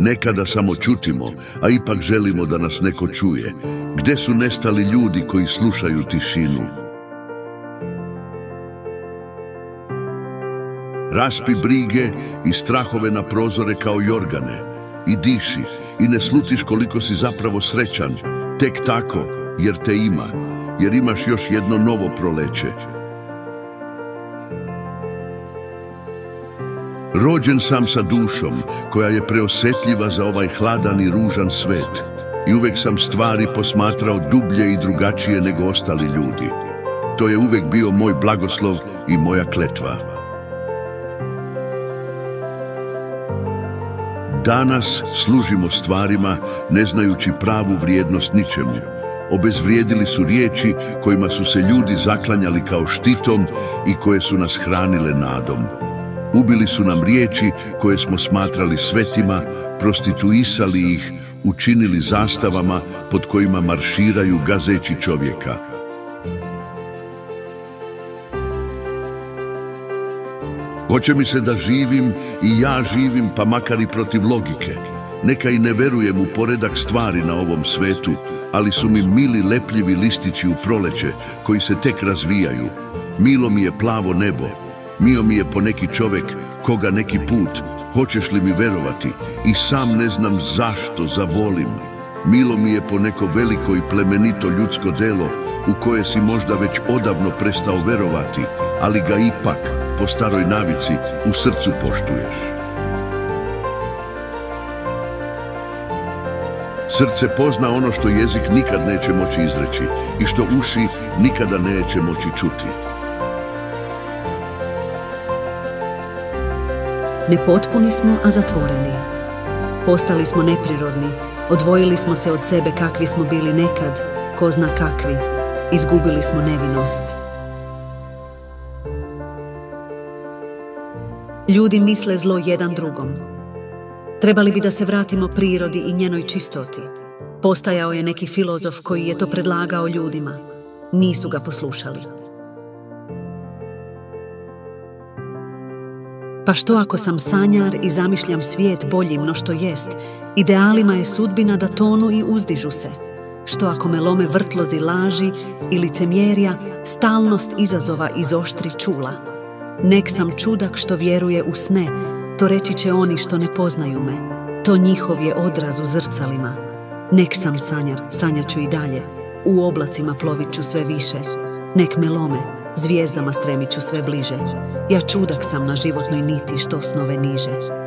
Nekada samo ćutimo, a ipak želimo da nas neko čuje. Gde su nestali ljudi koji slušaju tišinu? Raspi brige i strahove na prozore kao jorgane. I diši i ne slutiš koliko si zapravo srećan. Tek tako, jer te ima. Jer imaš još jedno novo proleće. Rođen sam sa dušom koja je preosetljiva za ovaj hladan i ružan svet. I uvek sam stvari posmatrao dublje i drugačije nego ostali ljudi. To je uvek bio moj blagoslov i moja kletva. Danas služimo stvarima ne znajući pravu vrijednost ničemu. Obezvrijedili su riječi kojima su se ljudi zaklanjali kao štitom i koje su nas hranile nadom. Ubili su nam riječi koje smo smatrali svetima, prostituisali ih, učinili zastavama pod kojima marširaju gazeći čovjeka. Hoće mi se da živim i ja živim, pa makar i protiv logike. Neka i ne verujem u poredak stvari na ovom svetu, ali su mi mili lepljivi listići u proleće koji se tek razvijaju. Milo mi je plavo nebo. Mio mi je poneki čovek koga neki put, hoćeš li mi verovati, i sam ne znam zašto zavolim. Milo mi je poneko veliko i plemenito ljudsko delo u koje si možda već odavno prestao verovati, ali ga ipak, po staroj navici, u srcu poštuješ. Srce pozna ono što jezik nikad neće moći izreći i što uši nikada neće moći čuti. Nepotpuni smo, a zatvoreni. Postali smo neprirodni, odvojili smo se od sebe kakvi smo bili nekad, ko zna kakvi, izgubili smo nevinost. Ljudi misle zlo jedan drugom. Trebali bi da se vratimo prirodi i njenoj čistoti. Postajao je neki filozof koji je to predlagao ljudima. Nisu ga poslušali. Pa što ako sam sanjar i zamišljam svijet boljim no što jest, idealima je sudbina da tonu i uzdižu se. Što ako me lome vrtlozi laži i licemjerja, stalnost izazova izoštri čula. Nek sam čudak što vjeruje u sne, to reći će oni što ne poznaju me. To njihov je odraz u zrcalima. Nek sam sanjar, sanjat ću i dalje. U oblacima plovit ću sve više. Nek me lome, zvijezdama stremit ću sve bliže. Ja čudak sam na životnoj niti što snove niže.